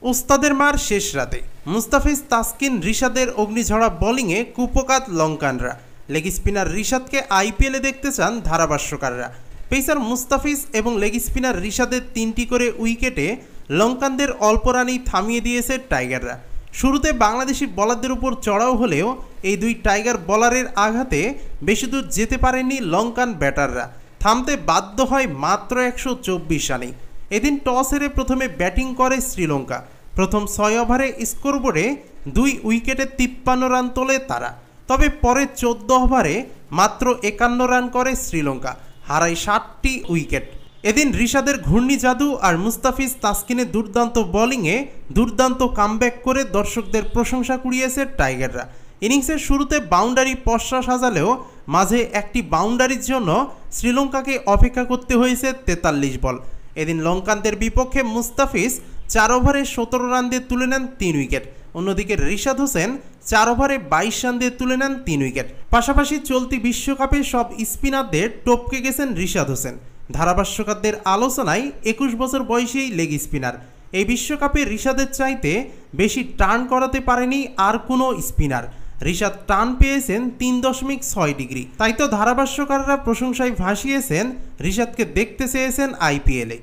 ওস্তাদের মার শেষ রাতে মুস্তাফিজ, তাসকিন, রিশাদের অগ্নিঝরা বোলিংয়ে কুপোকাত লঙ্কানরা। লেগ স্পিনার রিশাদকে আইপিএলে দেখতে চান ধারাভাষ্যকাররা। পেসার মুস্তাফিজ এবং লেগ স্পিনার রিশাদের 3টি করে উইকেটে লঙ্কানদের অল্প রানেই থামিয়ে দিয়েছে টাইগাররা। শুরুতে বাংলাদেশি বোলারদের উপর চড়াও হলেও এই দুই টাইগার বোলারের আঘাতে বেশি দূর যেতে পারেনি লঙ্কান ব্যাটাররা। থামতে বাধ্য হয় মাত্র 124 রানেই। এদিন টস হেরে প্রথমে ব্যাটিং করে শ্রীলঙ্কা। প্রথম 6 ওভারে স্কোরবোর্ডে 2 উইকেটে 53 রান তোলে তারা। তবে পরে 14 ওভারে মাত্র 51 রান করে শ্রীলঙ্কা, হারায় 7টি উইকেট। এদিন রিশাদের ঘূর্ণি জাদু আর মুস্তাফিজ, তাসকিনের দুর্দান্ত বোলিংয়ে দুর্দান্ত কামব্যাক করে দর্শকদের প্রশংসা কুড়িয়েছে টাইগাররা। ইনিংসের শুরুতে বাউন্ডারি পসরা সাজালেও মাঝে একটি বাউন্ডারির জন্য শ্রীলঙ্কাকে অপেক্ষা করতে হয়েছে 43 বল। এদিন লঙ্কানদের বিপক্ষে মুস্তাফিজ 4 ওভারে 17 রান দিয়ে তুলে নেন 3 উইকেট। অন্যদিকে রিশাদ হোসেন 4 ওভারে 22 রান দিয়ে তুলে নেন 3 উইকেট। পাশাপাশি চলতি বিশ্বকাপে সব স্পিনারদের টপকে গেছেন রিশাদ হোসেন। ধারাভাষ্যকারদের আলোচনায় 21 বছর বয়সী লেগ স্পিনার। এই বিশ্বকাপে রিশাদের চাইতে বেশি টার্ন করাতে পারেনি আর কোনো স্পিনার। রিশাদ টার্ন পেয়েছেন 3.6 ডিগ্রি। তাই তো ধারাভাষ্যকাররা প্রশংসায় ভাসিয়েছেন, রিশাদকে দেখতে চেয়েছেন আইপিএলে।